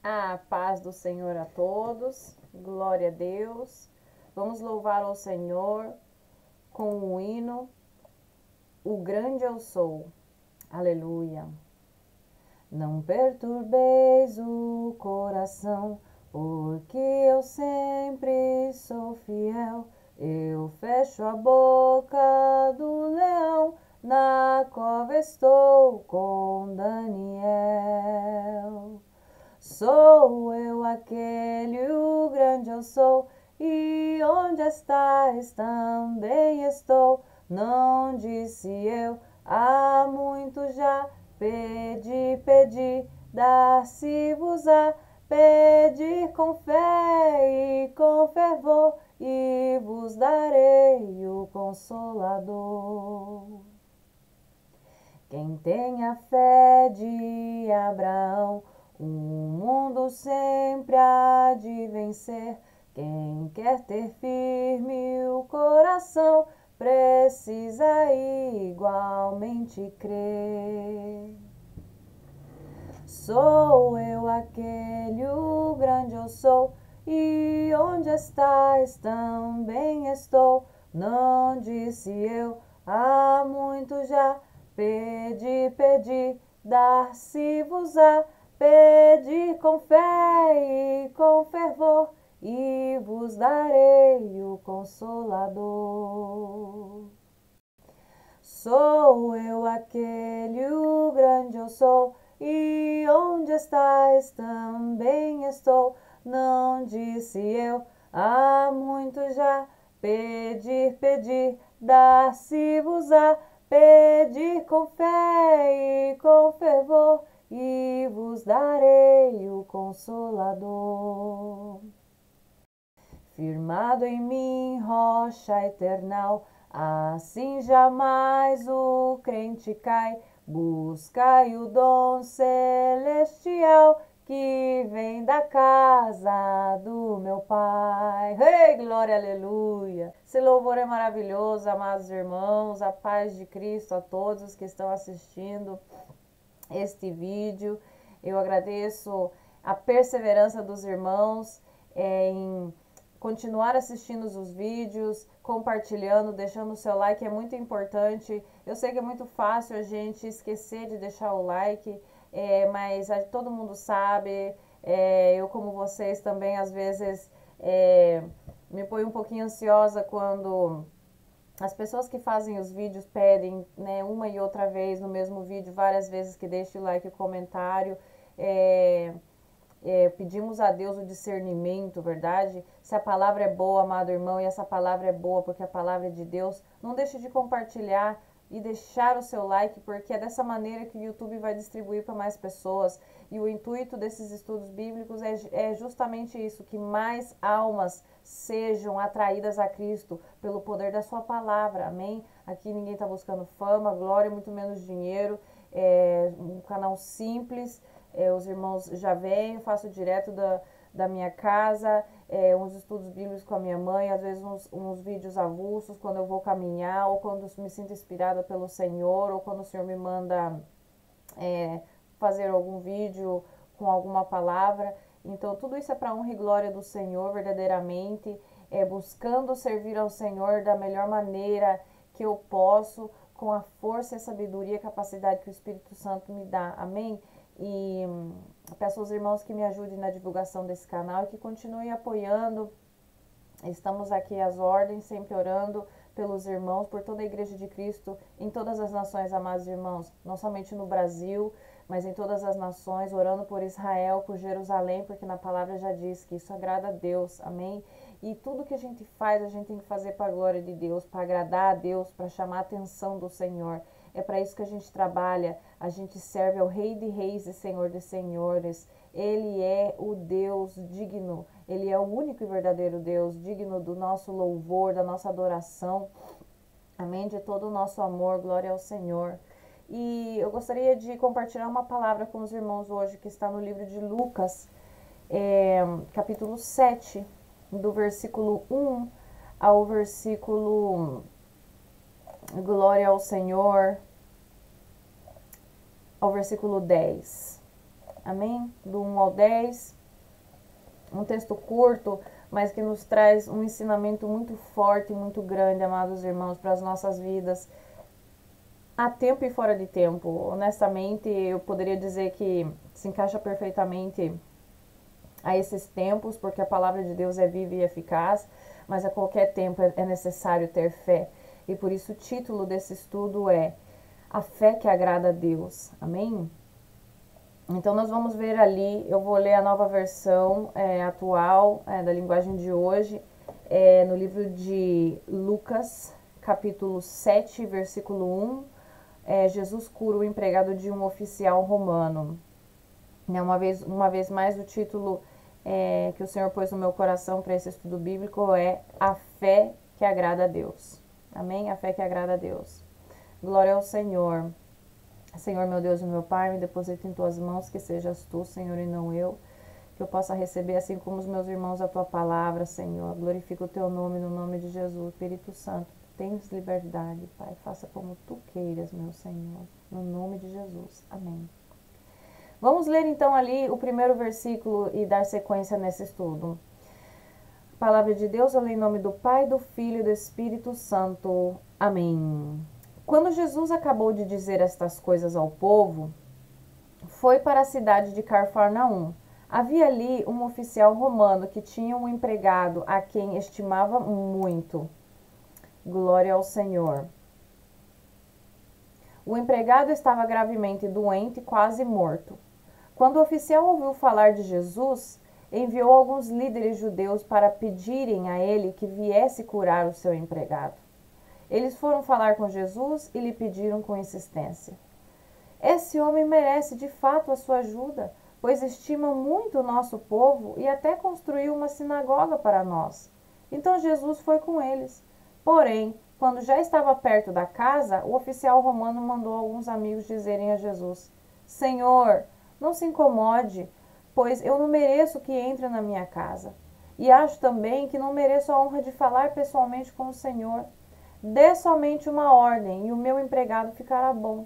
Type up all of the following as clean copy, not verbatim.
A paz do Senhor a todos, glória a Deus. Vamos louvar ao Senhor com o hino O Grande Eu Sou. Aleluia. Não perturbeis o coração, porque eu sempre sou fiel. Eu fecho a boca do leão, na cova estou com Daniel. Sou eu aquele, o grande eu sou, e onde estás também estou. Não disse eu há muito já, pedi, dar-se-vos-á. Pedir com fé e com fervor, e vos darei o Consolador. Quem tem a fé de Abraão, o mundo sempre há de vencer. Quem quer ter firme o coração, precisa igualmente crer. Sou eu aquele, o grande eu sou, e onde estás também estou. Não disse eu há muito já, pedi, dar-se-vos-á. Pedir com fé e com fervor, e vos darei o Consolador. Sou eu aquele, o grande eu sou, e onde estás também estou. Não disse eu há muito já, pedir, dar-se-vos-á. Pedir com fé e com fervor, e vos darei o Consolador. Firmado em mim, rocha eternal, assim jamais o crente cai. Buscai o dom celestial que vem da casa do meu Pai. Ei, glória, aleluia! Esse louvor é maravilhoso, amados irmãos. A paz de Cristo a todos os que estão assistindo este vídeo. Eu agradeço a perseverança dos irmãos em continuar assistindo os vídeos, compartilhando, deixando o seu like, é muito importante. Eu sei que é muito fácil a gente esquecer de deixar o like, mas todo mundo sabe, eu como vocês também às vezes me ponho um pouquinho ansiosa quando as pessoas que fazem os vídeos pedem, né, uma e outra vez no mesmo vídeo, várias vezes, que deixe o like e o comentário. Pedimos a Deus o discernimento, verdade? Se a palavra é boa, amado irmão, e essa palavra é boa porque a palavra é de Deus, não deixe de compartilhar e deixar o seu like, porque é dessa maneira que o YouTube vai distribuir para mais pessoas. E o intuito desses estudos bíblicos é justamente isso, que mais almas sejam atraídas a Cristo pelo poder da sua palavra, amém? Aqui ninguém está buscando fama, glória, muito menos dinheiro, é um canal simples. Os irmãos já vêm, faço direto da minha casa, uns estudos bíblicos com a minha mãe, às vezes uns vídeos avulsos quando eu vou caminhar, ou quando me sinto inspirada pelo Senhor, ou quando o Senhor me manda fazer algum vídeo com alguma palavra. Então tudo isso é para honra e glória do Senhor verdadeiramente, buscando servir ao Senhor da melhor maneira que eu posso, com a força e sabedoria e capacidade que o Espírito Santo me dá, amém? E peço aos irmãos que me ajudem na divulgação desse canal e que continuem apoiando. Estamos aqui às ordens, sempre orando pelos irmãos, por toda a Igreja de Cristo, em todas as nações, amados irmãos, não somente no Brasil, mas em todas as nações, orando por Israel, por Jerusalém, porque na palavra já diz que isso agrada a Deus, amém? E tudo que a gente faz, a gente tem que fazer para a glória de Deus, para agradar a Deus, para chamar a atenção do Senhor. É para isso que a gente trabalha, a gente serve ao Rei de Reis e Senhor de Senhores. Ele é o Deus digno, Ele é o único e verdadeiro Deus, digno do nosso louvor, da nossa adoração, amém? De todo o nosso amor, glória ao Senhor. E eu gostaria de compartilhar uma palavra com os irmãos hoje, que está no livro de Lucas, capítulo 7, do versículo 1 ao versículo, glória ao Senhor, ao versículo 10. amém? Do 1 ao 10. Um texto curto, mas que nos traz um ensinamento muito forte, muito grande, amados irmãos, para as nossas vidas, a tempo e fora de tempo. Honestamente, eu poderia dizer que se encaixa perfeitamente a esses tempos, porque a palavra de Deus é viva e eficaz, mas a qualquer tempo é necessário ter fé. E por isso o título desse estudo é A Fé que Agrada a Deus. Amém? Então nós vamos ver ali, eu vou ler a nova versão atual da linguagem de hoje, no livro de Lucas, capítulo 7, versículo 1, Jesus cura o empregado de um oficial romano. Uma vez mais, o título que o Senhor pôs no meu coração para esse estudo bíblico é A Fé que Agrada a Deus. Amém? A fé que agrada a Deus. Glória ao Senhor. Senhor, meu Deus e meu Pai, me deposito em Tuas mãos, que sejas Tu, Senhor, e não eu, que eu possa receber, assim como os meus irmãos, a Tua palavra, Senhor. Glorifica o Teu nome, no nome de Jesus. Espírito Santo, tens liberdade, Pai. Faça como Tu queiras, meu Senhor, no nome de Jesus. Amém. Vamos ler então ali o primeiro versículo e dar sequência nesse estudo. Palavra de Deus, eu leio em nome do Pai, do Filho e do Espírito Santo. Amém. Quando Jesus acabou de dizer estas coisas ao povo, foi para a cidade de Cafarnaum. Havia ali um oficial romano que tinha um empregado a quem estimava muito. Glória ao Senhor. O empregado estava gravemente doente, quase morto. Quando o oficial ouviu falar de Jesus, enviou alguns líderes judeus para pedirem a ele que viesse curar o seu empregado. Eles foram falar com Jesus e lhe pediram com insistência: esse homem merece de fato a sua ajuda, pois estima muito o nosso povo e até construiu uma sinagoga para nós. Então Jesus foi com eles. Porém, quando já estava perto da casa, o oficial romano mandou alguns amigos dizerem a Jesus: Senhor, não se incomode, pois eu não mereço que entre na minha casa. E acho também que não mereço a honra de falar pessoalmente com o Senhor. Dê somente uma ordem e o meu empregado ficará bom.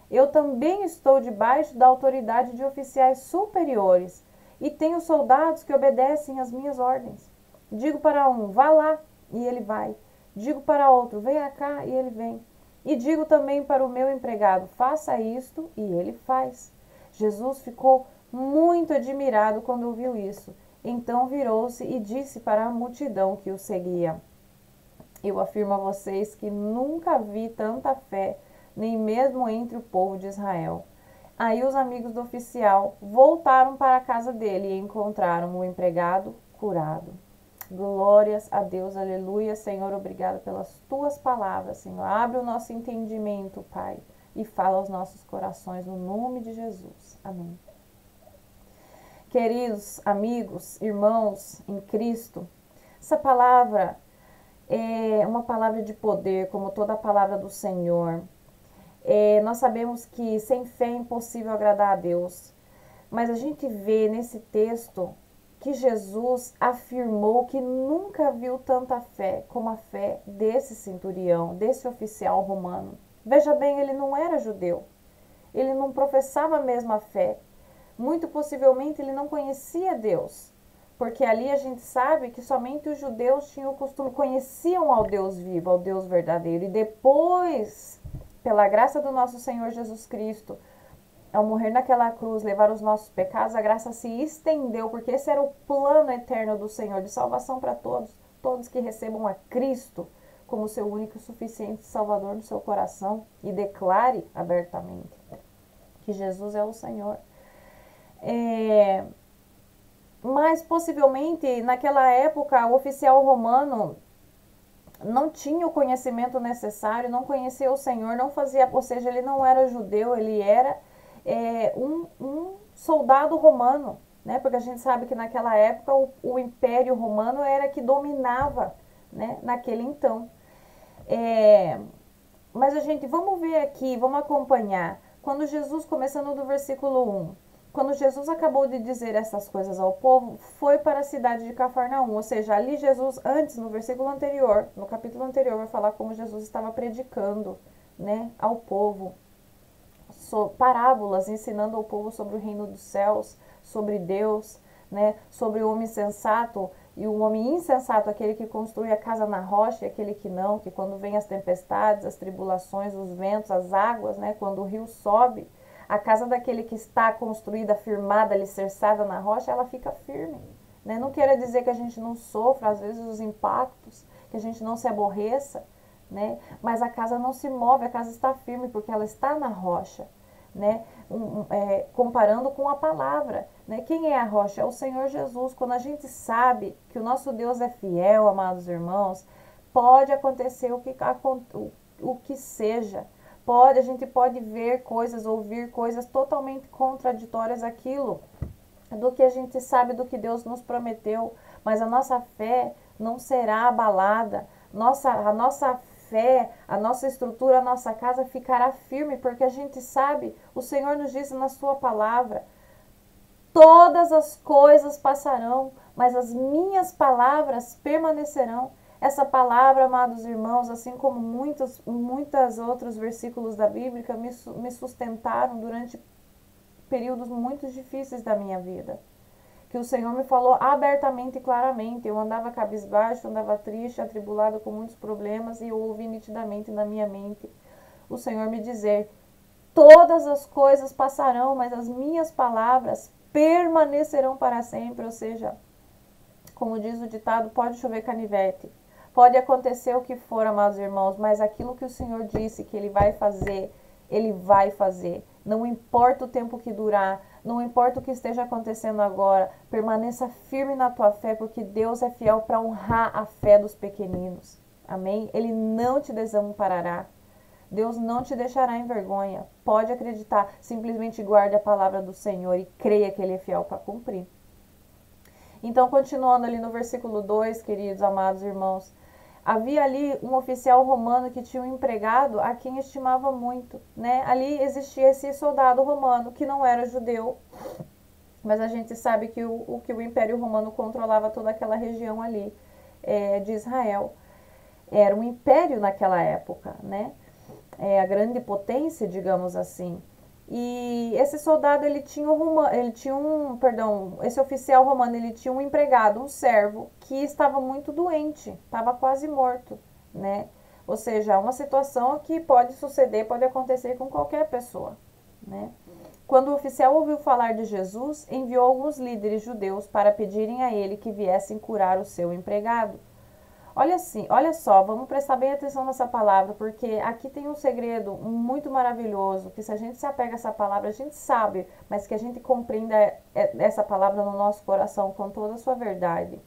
Eu também estou debaixo da autoridade de oficiais superiores e tenho soldados que obedecem às minhas ordens. Digo para um, vá lá, e ele vai. Digo para outro, venha cá, e ele vem. E digo também para o meu empregado, faça isto, e ele faz. Jesus ficou muito admirado quando ouviu isso. Então virou-se e disse para a multidão que o seguia: eu afirmo a vocês que nunca vi tanta fé, nem mesmo entre o povo de Israel. Aí os amigos do oficial voltaram para a casa dele e encontraram o empregado curado. Glórias a Deus, aleluia. Senhor, obrigado pelas tuas palavras, Senhor. Abre o nosso entendimento, Pai, e fala aos nossos corações, no nome de Jesus. Amém. Queridos amigos, irmãos em Cristo, essa palavra é uma palavra de poder, como toda a palavra do Senhor. Nós sabemos que sem fé é impossível agradar a Deus, mas a gente vê nesse texto que Jesus afirmou que nunca viu tanta fé como a fé desse centurião, desse oficial romano. Veja bem, ele não era judeu, ele não professava a mesma fé, muito possivelmente ele não conhecia Deus. Porque ali a gente sabe que somente os judeus tinham o costume, conheciam ao Deus vivo, ao Deus verdadeiro. E depois, pela graça do nosso Senhor Jesus Cristo, ao morrer naquela cruz, levar os nossos pecados, a graça se estendeu, porque esse era o plano eterno do Senhor, de salvação para todos, todos que recebam a Cristo como seu único e suficiente Salvador no seu coração e declare abertamente que Jesus é o Senhor. Mas possivelmente naquela época o oficial romano não tinha o conhecimento necessário, não conhecia o Senhor, não fazia, ou seja, ele não era judeu, ele era um soldado romano, né? Porque a gente sabe que naquela época o Império Romano era que dominava, né? Naquele então. Mas vamos ver aqui, vamos acompanhar. Quando Jesus, começando do versículo 1, quando Jesus acabou de dizer essas coisas ao povo, foi para a cidade de Cafarnaum. Ou seja, ali Jesus, antes, no versículo anterior, no capítulo anterior, vai falar como Jesus estava predicando, né, ao povo. parábolas ensinando ao povo sobre o reino dos céus, sobre Deus, né? Sobre o homem sensato e o homem insensato, aquele que construi a casa na rocha e aquele que não, que quando vem as tempestades, as tribulações, os ventos, as águas, né? Quando o rio sobe, a casa daquele que está construída, firmada, alicerçada na rocha, ela fica firme. Né? Não quer dizer que a gente não sofra, às vezes, os impactos, que a gente não se aborreça, né? Mas a casa não se move, a casa está firme, porque ela está na rocha. Né? Comparando com a palavra. Né? Quem é a rocha? É o Senhor Jesus. Quando a gente sabe que o nosso Deus é fiel, amados irmãos, pode acontecer o que seja. A gente pode ver coisas, ouvir coisas totalmente contraditórias àquilo do que a gente sabe, do que Deus nos prometeu, mas a nossa fé não será abalada, a nossa fé, a nossa estrutura, a nossa casa ficará firme, porque a gente sabe, o Senhor nos diz na sua palavra, todas as coisas passarão, mas as minhas palavras permanecerão. Essa palavra, amados irmãos, assim como muitos outros versículos da Bíblia, me sustentaram durante períodos muito difíceis da minha vida. Que o Senhor me falou abertamente e claramente. Eu andava cabisbaixo, andava triste, atribulada com muitos problemas, e eu ouvi nitidamente na minha mente o Senhor me dizer: todas as coisas passarão, mas as minhas palavras permanecerão para sempre. Ou seja, como diz o ditado, pode chover canivete, pode acontecer o que for, amados irmãos, mas aquilo que o Senhor disse que Ele vai fazer, Ele vai fazer. Não importa o tempo que durar, não importa o que esteja acontecendo agora, permaneça firme na tua fé, porque Deus é fiel para honrar a fé dos pequeninos. Amém? Ele não te desamparará. Deus não te deixará em vergonha. Pode acreditar. Simplesmente guarde a palavra do Senhor e creia que Ele é fiel para cumprir. Então, continuando ali no versículo 2, queridos, amados irmãos, havia ali um oficial romano que tinha um empregado a quem estimava muito, né? Ali existia esse soldado romano que não era judeu, mas a gente sabe que o Império Romano controlava toda aquela região ali de Israel. Era um império naquela época, né? A grande potência, digamos assim. E esse soldado, esse oficial romano, ele tinha um empregado, um servo, que estava muito doente, estava quase morto, né? Ou seja, uma situação que pode suceder, pode acontecer com qualquer pessoa, né? Quando o oficial ouviu falar de Jesus, enviou alguns líderes judeus para pedirem a ele que viessem curar o seu empregado. Olha só, vamos prestar bem atenção nessa palavra, porque aqui tem um segredo muito maravilhoso, que se a gente se apega a essa palavra, a gente sabe, mas que a gente compreenda essa palavra no nosso coração com toda a sua verdade.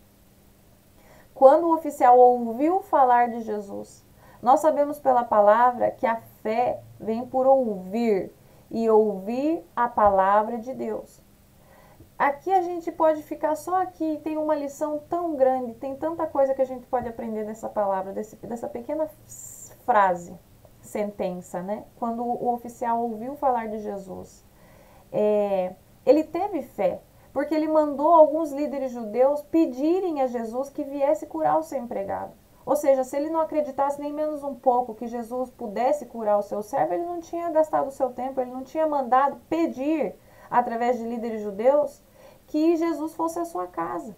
Quando o oficial ouviu falar de Jesus, nós sabemos pela palavra que a fé vem por ouvir, e ouvir a palavra de Deus. Aqui a gente pode ficar só aqui, tem uma lição tão grande, tem tanta coisa que a gente pode aprender dessa palavra, dessa pequena frase, sentença, né? Quando o oficial ouviu falar de Jesus, ele teve fé, porque ele mandou alguns líderes judeus pedirem a Jesus que viesse curar o seu empregado. Ou seja, se ele não acreditasse nem menos um pouco que Jesus pudesse curar o seu servo, ele não tinha gastado o seu tempo, ele não tinha mandado pedir, através de líderes judeus, que Jesus fosse à sua casa.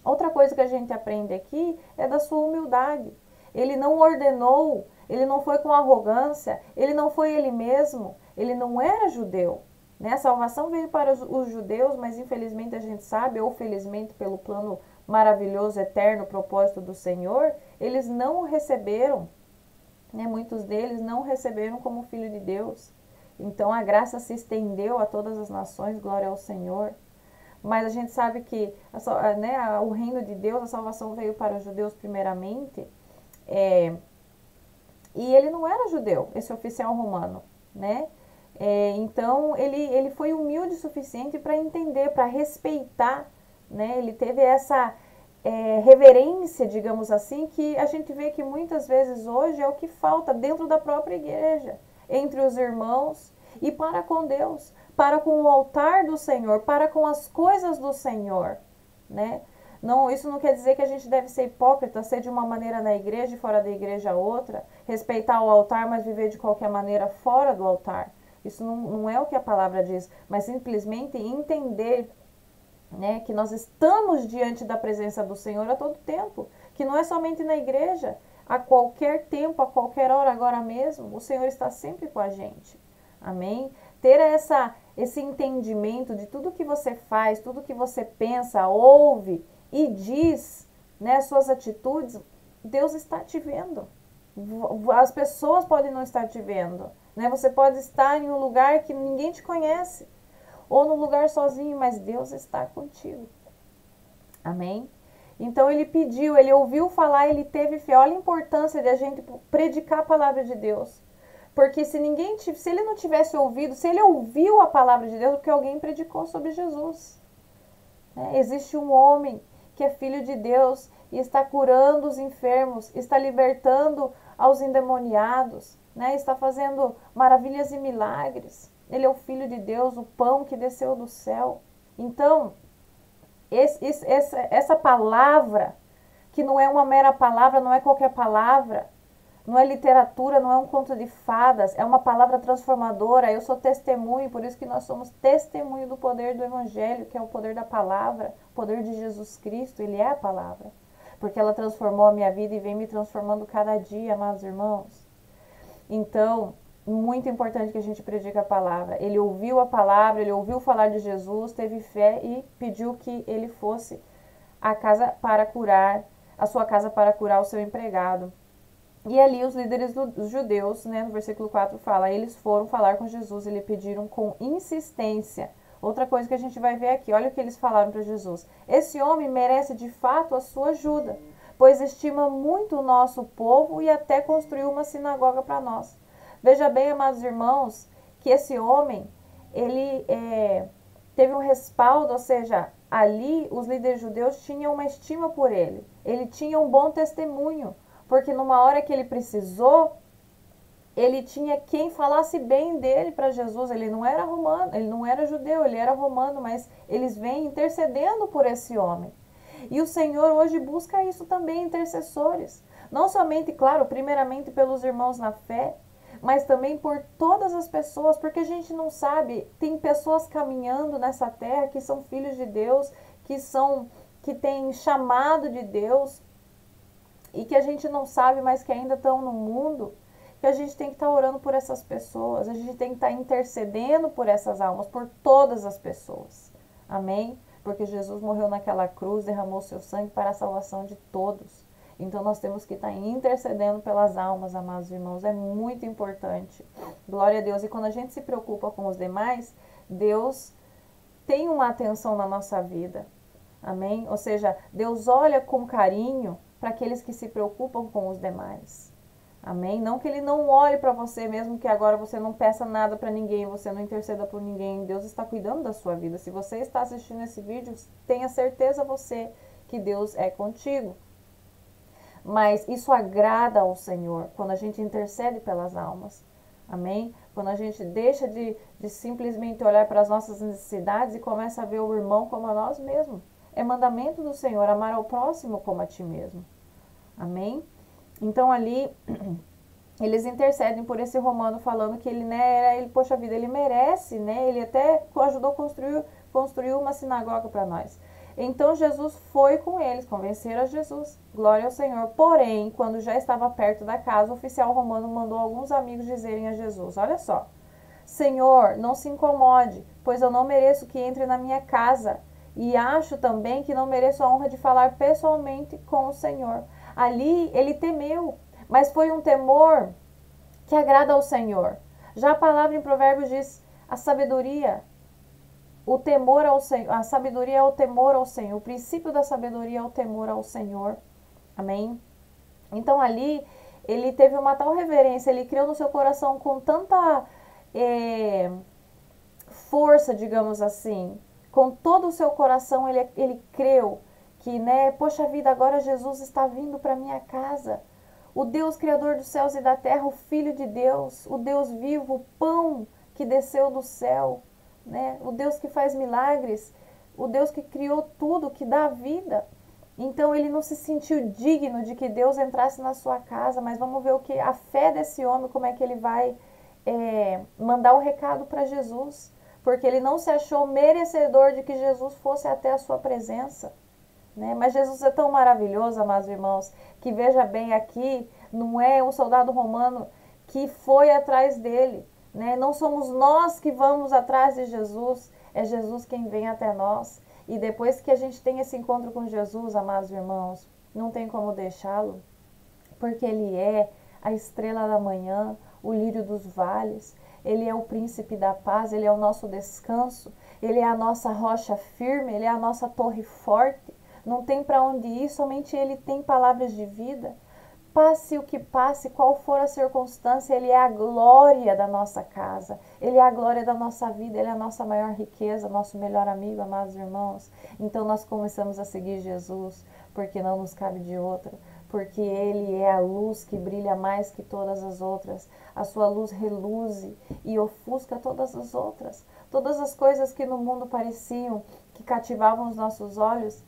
Outra coisa que a gente aprende aqui é da sua humildade. Ele não ordenou, ele não foi com arrogância, ele não foi ele mesmo, ele não era judeu. Né? A salvação veio para os judeus, mas infelizmente a gente sabe, ou felizmente pelo plano maravilhoso, eterno, propósito do Senhor, eles não o receberam, né? Muitos deles não o receberam como filho de Deus. Então a graça se estendeu a todas as nações, glória ao Senhor. Mas a gente sabe que o reino de Deus, a salvação veio para os judeus primeiramente, e ele não era judeu, esse oficial romano, né? Então ele foi humilde o suficiente para entender, para respeitar, né? Ele teve essa reverência, digamos assim, que a gente vê que muitas vezes hoje é o que falta dentro da própria igreja, entre os irmãos e para com Deus, para com o altar do Senhor, para com as coisas do Senhor, né? Não, isso não quer dizer que a gente deve ser hipócrita, ser de uma maneira na igreja e fora da igreja outra, respeitar o altar, mas viver de qualquer maneira fora do altar. Isso não é o que a palavra diz, mas simplesmente entender, né, que nós estamos diante da presença do Senhor a todo tempo, que não é somente na igreja, a qualquer tempo, a qualquer hora, agora mesmo, o Senhor está sempre com a gente. Amém? Ter esse entendimento de tudo que você faz, tudo que você pensa, ouve e diz, né, suas atitudes, Deus está te vendo. As pessoas podem não estar te vendo, né? Você pode estar em um lugar que ninguém te conhece, ou num lugar sozinho, mas Deus está contigo. Amém? Então ele pediu, ele ouviu falar, ele teve fé. Olha a importância de a gente predicar a palavra de Deus. Porque se ele não tivesse ouvido, se ele ouviu a palavra de Deus, porque alguém predicou sobre Jesus. Existe um homem que é filho de Deus e está curando os enfermos, está libertando aos endemoniados, né? Está fazendo maravilhas e milagres. Ele é o Filho de Deus, o pão que desceu do céu. Então, essa palavra, que não é uma mera palavra, não é qualquer palavra, não é literatura, não é um conto de fadas, é uma palavra transformadora. Eu sou testemunho, por isso que nós somos testemunho do poder do Evangelho, que é o poder da palavra, o poder de Jesus Cristo, Ele é a palavra. Porque ela transformou a minha vida e vem me transformando cada dia, amados irmãos. Então, muito importante que a gente predique a palavra. Ele ouviu a palavra, ele ouviu falar de Jesus, teve fé e pediu que ele fosse a sua casa para curar o seu empregado. E ali os líderes dos judeus, né, no versículo 4 fala, eles foram falar com Jesus e lhe pediram com insistência. Outra coisa que a gente vai ver aqui, olha o que eles falaram para Jesus. Esse homem merece de fato a sua ajuda, pois estima muito o nosso povo e até construiu uma sinagoga para nós. Veja bem, amados irmãos, que esse homem, ele teve um respaldo, ou seja, ali os líderes judeus tinham uma estima por ele. Ele tinha um bom testemunho, porque numa hora que ele precisou, ele tinha quem falasse bem dele para Jesus. Ele não era romano, ele não era judeu, ele era romano, mas eles vêm intercedendo por esse homem. E o Senhor hoje busca isso também, intercessores. Não somente, claro, primeiramente pelos irmãos na fé, mas também por todas as pessoas, porque a gente não sabe, tem pessoas caminhando nessa terra que são filhos de Deus, que têm chamado de Deus, e que a gente não sabe, mas que ainda estão no mundo, que a gente tem que estar orando por essas pessoas, a gente tem que estar intercedendo por essas almas, por todas as pessoas. Amém? Porque Jesus morreu naquela cruz, derramou seu sangue para a salvação de todos. Então nós temos que estar intercedendo pelas almas, amados irmãos, é muito importante. Glória a Deus. E quando a gente se preocupa com os demais, Deus tem uma atenção na nossa vida. Amém? Ou seja, Deus olha com carinho para aqueles que se preocupam com os demais. Amém? Não que ele não olhe para você, mesmo que agora você não peça nada para ninguém, você não interceda por ninguém. Deus está cuidando da sua vida. Se você está assistindo esse vídeo, tenha certeza você que Deus é contigo. Mas isso agrada ao Senhor quando a gente intercede pelas almas. Amém? Quando a gente deixa de simplesmente olhar para as nossas necessidades e começa a ver o irmão como a nós mesmos. É mandamento do Senhor amar ao próximo como a ti mesmo. Amém? Então ali eles intercedem por esse romano falando que ele, né, poxa vida, ele merece, né? Ele até ajudou a construir uma sinagoga para nós. Então Jesus foi com eles, convenceram a Jesus. Glória ao Senhor. Porém, quando já estava perto da casa, o oficial romano mandou alguns amigos dizerem a Jesus, olha só, Senhor, não se incomode, pois eu não mereço que entre na minha casa. E acho também que não mereço a honra de falar pessoalmente com o Senhor. Ali ele temeu, mas foi um temor que agrada ao Senhor. Já a palavra em Provérbios diz, a sabedoria, o temor ao Senhor, a sabedoria é o temor ao Senhor. O princípio da sabedoria é o temor ao Senhor. Amém? Então ali ele teve uma tal reverência, ele criou no seu coração com tanta força, digamos assim, com todo o seu coração ele creu que, né, poxa vida, agora Jesus está vindo para minha casa. O Deus Criador dos céus e da terra, o Filho de Deus, o Deus vivo, o pão que desceu do céu, né? O Deus que faz milagres, o Deus que criou tudo, que dá vida. Então ele não se sentiu digno de que Deus entrasse na sua casa, mas vamos ver a fé desse homem, como é que ele vai mandar o recado para Jesus, porque ele não se achou merecedor de que Jesus fosse até a sua presença, né? Mas Jesus é tão maravilhoso, amados irmãos, que veja bem aqui, não é um soldado romano que foi atrás dele, né? Não somos nós que vamos atrás de Jesus, é Jesus quem vem até nós. E depois que a gente tem esse encontro com Jesus, amados irmãos, não tem como deixá-lo, porque ele é a estrela da manhã, o lírio dos vales, ele é o príncipe da paz, ele é o nosso descanso, ele é a nossa rocha firme, ele é a nossa torre forte. Não tem para onde ir, somente ele tem palavras de vida. Passe o que passe, qual for a circunstância, ele é a glória da nossa casa, ele é a glória da nossa vida, ele é a nossa maior riqueza, nosso melhor amigo, amados irmãos. Então nós começamos a seguir Jesus, porque não nos cabe de outra, porque ele é a luz que brilha mais que todas as outras. A sua luz reluze e ofusca todas as outras. Todas as coisas que no mundo pareciam, que cativavam os nossos olhos,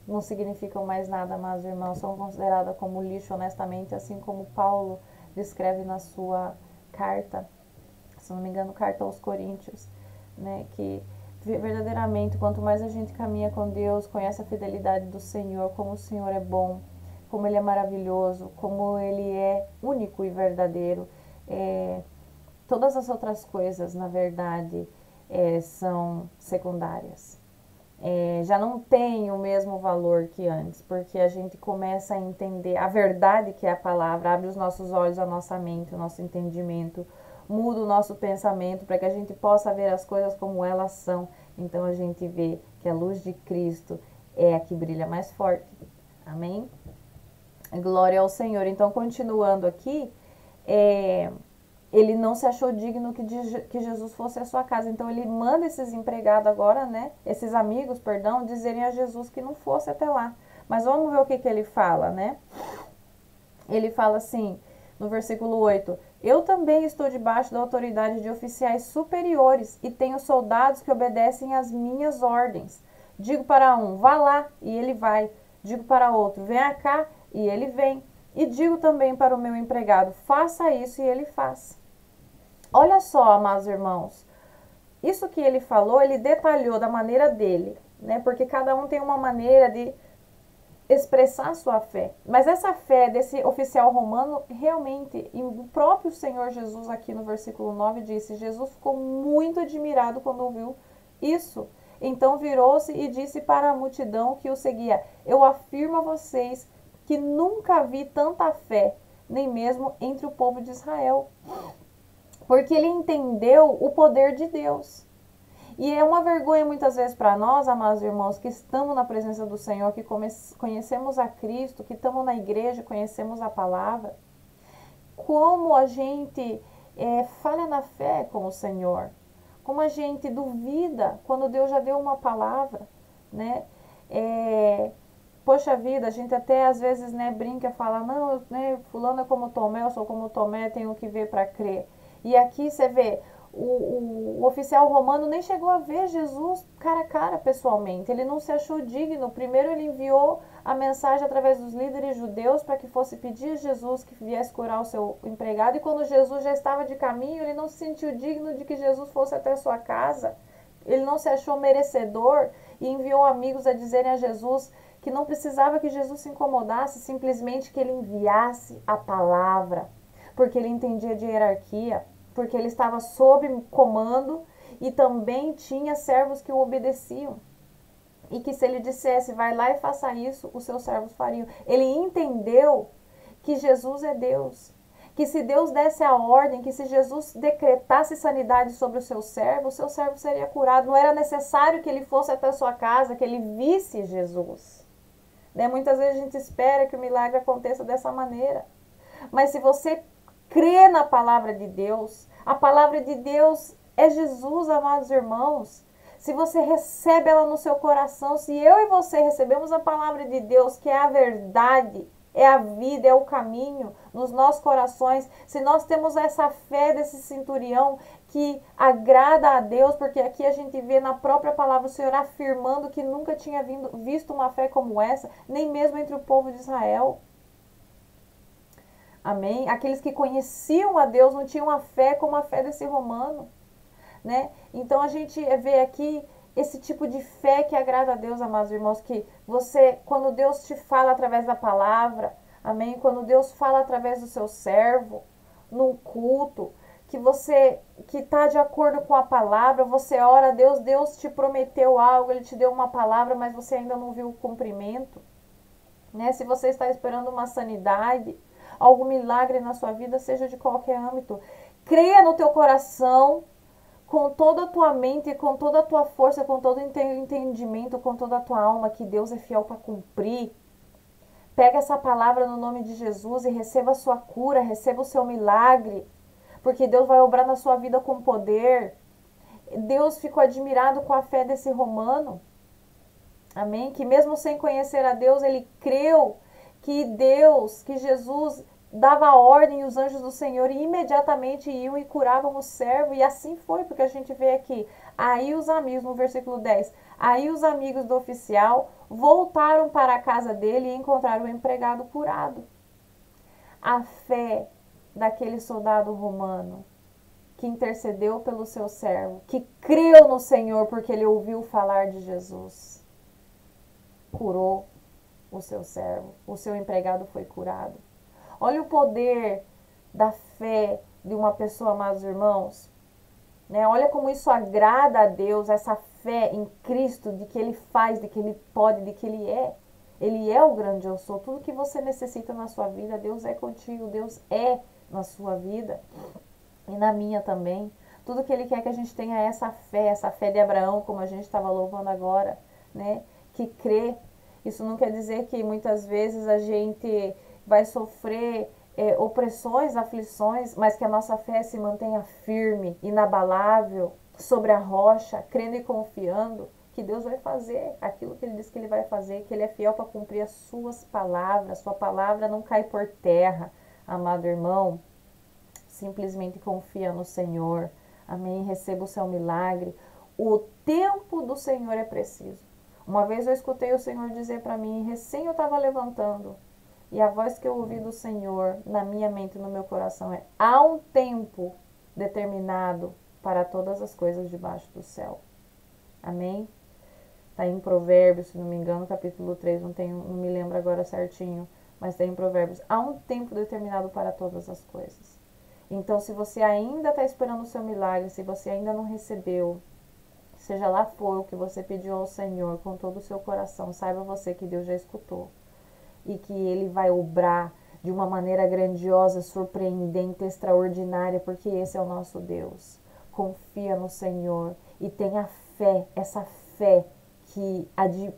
não significam mais nada, amados irmãos, são consideradas como lixo, honestamente, assim como Paulo descreve na sua carta, se não me engano, carta aos Coríntios, né, que verdadeiramente, quanto mais a gente caminha com Deus, conhece a fidelidade do Senhor, como o Senhor é bom, como Ele é maravilhoso, como Ele é único e verdadeiro, todas as outras coisas, na verdade, são secundárias. Já não tem o mesmo valor que antes, porque a gente começa a entender a verdade que é a palavra, abre os nossos olhos, a nossa mente, o nosso entendimento, muda o nosso pensamento para que a gente possa ver as coisas como elas são. Então a gente vê que a luz de Cristo é a que brilha mais forte. Amém? Glória ao Senhor. Então, continuando aqui, ele não se achou digno que Jesus fosse à sua casa. Então ele manda esses empregados agora, né? Esses amigos, perdão, dizerem a Jesus que não fosse até lá. Mas vamos ver o que ele fala, né? Ele fala assim, no versículo 8: eu também estou debaixo da autoridade de oficiais superiores e tenho soldados que obedecem às minhas ordens. Digo para um, vá lá, e ele vai. Digo para outro, venha cá, e ele vem. E digo também para o meu empregado, faça isso, e ele faz. Olha só, amados irmãos, isso que ele falou, ele detalhou da maneira dele, né? Porque cada um tem uma maneira de expressar sua fé. Mas essa fé desse oficial romano, realmente, e o próprio Senhor Jesus aqui no versículo 9 disse, Jesus ficou muito admirado quando ouviu isso. Então virou-se e disse para a multidão que o seguia, eu afirmo a vocês que nunca vi tanta fé, nem mesmo entre o povo de Israel. Porque ele entendeu o poder de Deus. E é uma vergonha muitas vezes para nós, amados irmãos, que estamos na presença do Senhor, que conhecemos a Cristo, que estamos na igreja, conhecemos a palavra. Como a gente falha na fé com o Senhor. Como a gente duvida quando Deus já deu uma palavra, né? Poxa vida, a gente até às vezes, né, brinca e fala, não, né, fulano é como Tomé, eu sou como Tomé, tenho que ver para crer. E aqui você vê, o oficial romano nem chegou a ver Jesus cara a cara pessoalmente, ele não se achou digno. Primeiro ele enviou a mensagem através dos líderes judeus para que fosse pedir a Jesus que viesse curar o seu empregado, e quando Jesus já estava de caminho, ele não se sentiu digno de que Jesus fosse até a sua casa, ele não se achou merecedor e enviou amigos a dizerem a Jesus que não precisava que Jesus se incomodasse, simplesmente que ele enviasse a palavra, porque ele entendia de hierarquia, porque ele estava sob comando e também tinha servos que o obedeciam. E que se ele dissesse, vai lá e faça isso, os seus servos fariam. Ele entendeu que Jesus é Deus. Que se Deus desse a ordem, que se Jesus decretasse sanidade sobre o seu servo seria curado. Não era necessário que ele fosse até a sua casa, que ele visse Jesus. Né? Muitas vezes a gente espera que o milagre aconteça dessa maneira. Mas se você crê na palavra de Deus, a palavra de Deus é Jesus, amados irmãos. Se você recebe ela no seu coração, se eu e você recebemos a palavra de Deus, que é a verdade, é a vida, é o caminho, nos nossos corações, se nós temos essa fé desse centurião que agrada a Deus, porque aqui a gente vê na própria palavra o Senhor afirmando que nunca tinha visto uma fé como essa, nem mesmo entre o povo de Israel. Amém? Aqueles que conheciam a Deus não tinham a fé como a fé desse romano, né? Então a gente vê aqui esse tipo de fé que agrada a Deus, amados irmãos, que você, quando Deus te fala através da palavra, amém? Quando Deus fala através do seu servo, num culto, que você, que está de acordo com a palavra, você ora a Deus, Deus te prometeu algo, Ele te deu uma palavra, mas você ainda não viu o cumprimento, né? Se você está esperando uma sanidade, algum milagre na sua vida, seja de qualquer âmbito, creia no teu coração, com toda a tua mente, com toda a tua força, com todo o entendimento, com toda a tua alma, que Deus é fiel para cumprir. Pega essa palavra no nome de Jesus e receba a sua cura, receba o seu milagre, porque Deus vai obrar na sua vida com poder. Deus ficou admirado com a fé desse romano, amém? Que mesmo sem conhecer a Deus, ele creu que Deus, que Jesus dava ordem, os anjos do Senhor imediatamente iam e curavam o servo, e assim foi, porque a gente vê aqui, aí os amigos, no versículo 10, aí os amigos do oficial voltaram para a casa dele e encontraram o empregado curado. A fé daquele soldado romano, que intercedeu pelo seu servo, que creu no Senhor porque ele ouviu falar de Jesus, curou o seu servo, o seu empregado foi curado. Olha o poder da fé de uma pessoa, amados irmãos. Né? Olha como isso agrada a Deus, essa fé em Cristo, de que Ele faz, de que Ele pode, de que Ele é. Ele é o grande eu sou. Tudo que você necessita na sua vida, Deus é contigo, Deus é na sua vida e na minha também. Tudo que Ele quer que a gente tenha é essa fé de Abraão, como a gente estava louvando agora, né? Que crê. Isso não quer dizer que muitas vezes a gente vai sofrer opressões, aflições, mas que a nossa fé se mantenha firme, inabalável, sobre a rocha, crendo e confiando que Deus vai fazer aquilo que Ele diz que Ele vai fazer, que Ele é fiel para cumprir as suas palavras, sua palavra não cai por terra, amado irmão. Simplesmente confia no Senhor, amém? Receba o seu milagre. O tempo do Senhor é preciso. Uma vez eu escutei o Senhor dizer para mim, recém eu estava levantando, e a voz que eu ouvi do Senhor na minha mente e no meu coração é: há um tempo determinado para todas as coisas debaixo do céu. Amém? Está em Provérbios, se não me engano, capítulo 3, não me lembro agora certinho, mas está em Provérbios. Há um tempo determinado para todas as coisas. Então, se você ainda está esperando o seu milagre, se você ainda não recebeu, seja lá for o que você pediu ao Senhor com todo o seu coração, saiba você que Deus já escutou e que Ele vai obrar de uma maneira grandiosa, surpreendente, extraordinária, porque esse é o nosso Deus. Confia no Senhor e tenha fé, essa fé que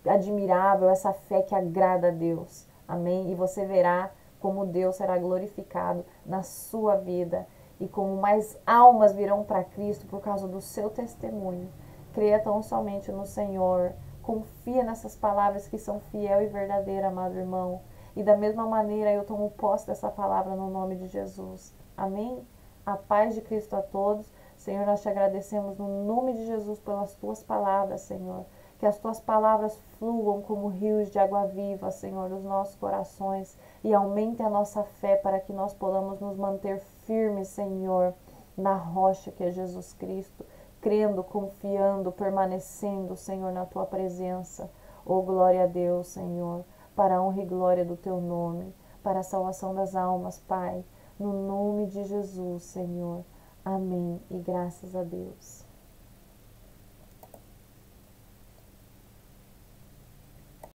admirável, essa fé que agrada a Deus. Amém? E você verá como Deus será glorificado na sua vida e como mais almas virão para Cristo por causa do seu testemunho. Creia tão somente no Senhor. Confia nessas palavras que são fiel e verdadeira, amado irmão. E da mesma maneira eu tomo posse dessa palavra no nome de Jesus. Amém? A paz de Cristo a todos. Senhor, nós te agradecemos no nome de Jesus pelas tuas palavras, Senhor. Que as tuas palavras fluam como rios de água viva, Senhor, nos nossos corações e aumente a nossa fé para que nós possamos nos manter firmes, Senhor, na rocha que é Jesus Cristo, crendo, confiando, permanecendo, Senhor, na tua presença. Oh, glória a Deus, Senhor, para a honra e glória do teu nome, para a salvação das almas, Pai, no nome de Jesus, Senhor. Amém e graças a Deus.